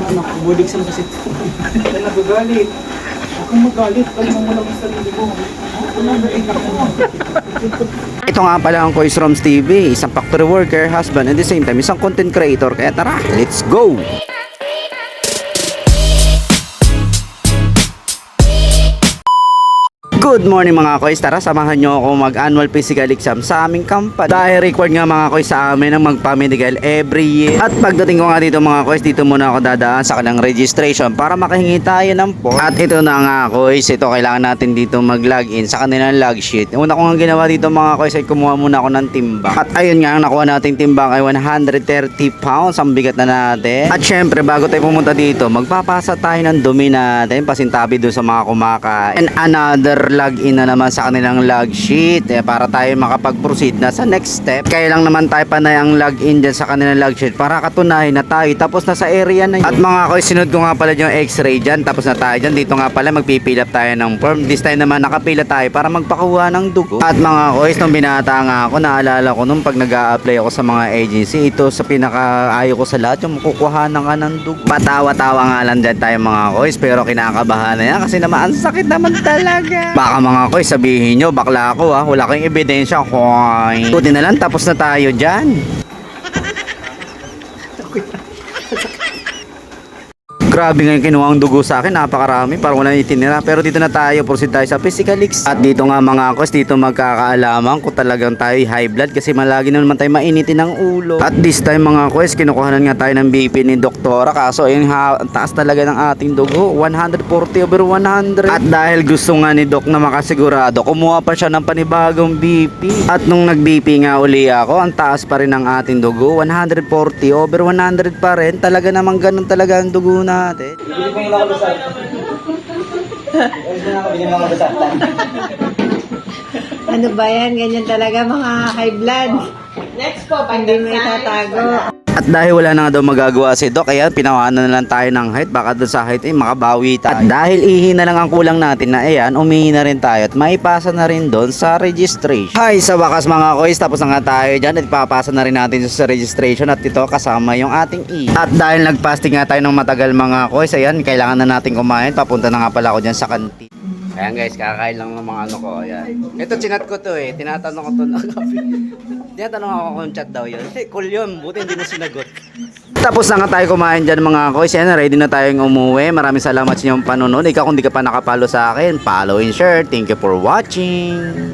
Anak, bulig sa kasi. Ay, nagagalit. Huwag kang magalit. Kalma mo lang ang sarili mo. Ito nga pala ang Kois Roms TV, isang factory worker, husband, and the same time, isang content creator. Kaya tara, let's go! Good morning mga kois, tara samahan nyo ako mag-annual physical exam sa aming company. Dahil required nga mga kois sa amin ang magpa-medical every year. At pagdating ko nga dito mga kois, dito muna ako dadaan sa kanilang registration para makahingi tayo ng form. At ito na nga kois, ito kailangan natin dito mag-login sa kanilang log sheet. Una ko nga ginawa dito mga kois ay kumuha muna ako ng timbang. At ayun nga, ang nakuha nating timbang ay 130 pounds, ang bigat na natin. At syempre bago tayo pumunta dito, magpapasa tayo ng dumi natin, pasintabi doon sa mga kumakain. And another login na naman sa kanilang log sheet para tayo makapag-proceed na sa next step. Kaya lang naman tayo panay ang login dyan sa kanilang log sheet para katunayan na tayo tapos na sa area na yun. At mga koy, sinod ko nga pala yung x-ray dyan, tapos na tayo dyan. Dito nga pala magpipil up tayo ng form. This time naman nakapila tayo para magpakuha ng dugo. At mga koy, nung binata nga ako, naalala ko nung pag nag-a-apply ako sa mga agency, ito sa pinaka-ayaw ko sa lahat, yung makukuha ng ka ng dugo. Patawa-tawa nga lang dyan tayo mga koy, pero kinakabahan na yan kasi naman ang sakit naman talaga. Baka mga koy, sabihin nyo, bakla ako ha, wala kayong ebidensya. Koy, buti na lang, tapos na tayo dyan. Grabe nga yung kinuha ang dugo sa akin, napakarami, parang wala itinira. Pero dito na tayo, proceed tayo sa physical exam. At dito nga mga kois, dito magkakaalaman kung talagang tayo high blood kasi malagi na naman tayo mainitin ng ulo. At this time mga kois, kinukuhanan nga tayo ng BP ni doktora, kaso yung taas talaga ng ating dugo, 140/100. At dahil gusto nga ni Doc na makasigurado, kumuha pa siya ng panibagong BP. At nung nag-BP nga uli ako, ang taas pa rin ng ating dugo, 140/100 pa rin. Talaga namang ganun talaga ang dugo natin. Bibili ko muna ako sa Ano ba yan? Ganyan talaga mga high blood. Next po, hindi mo itatago. At dahil wala na nga daw magagawa si Doc, kaya pinawanan na lang tayo ng height, baka doon sa height ay makabawi tayo. At dahil ihi na lang ang kulang natin na ayan, umihi na rin tayo at maipasa na rin doon sa registration. Ay, sa wakas mga kois, tapos na nga tayo dyan at ipapasa na rin natin sa registration at ito kasama yung ating ihi. At dahil nagpasting nga tayo ng matagal mga kois, ayan, kailangan na natin kumain. Papunta na nga pala ako dyan sa kantin. Ayan guys, kakain lang ng mga ano ko. Ayan. Ito chinat ko to eh. Tinatanong ko to na kape. Tinatanong ako kung chat daw yun. Cool yun. Buti hindi na sinagot. Tapos na nga tayo kumain dyan mga kois. Ayan, ready na tayong umuwi. Maraming salamat sa inyong panonood. Ikaw kung di ka pa nakapalo sa akin, follow and share. Thank you for watching.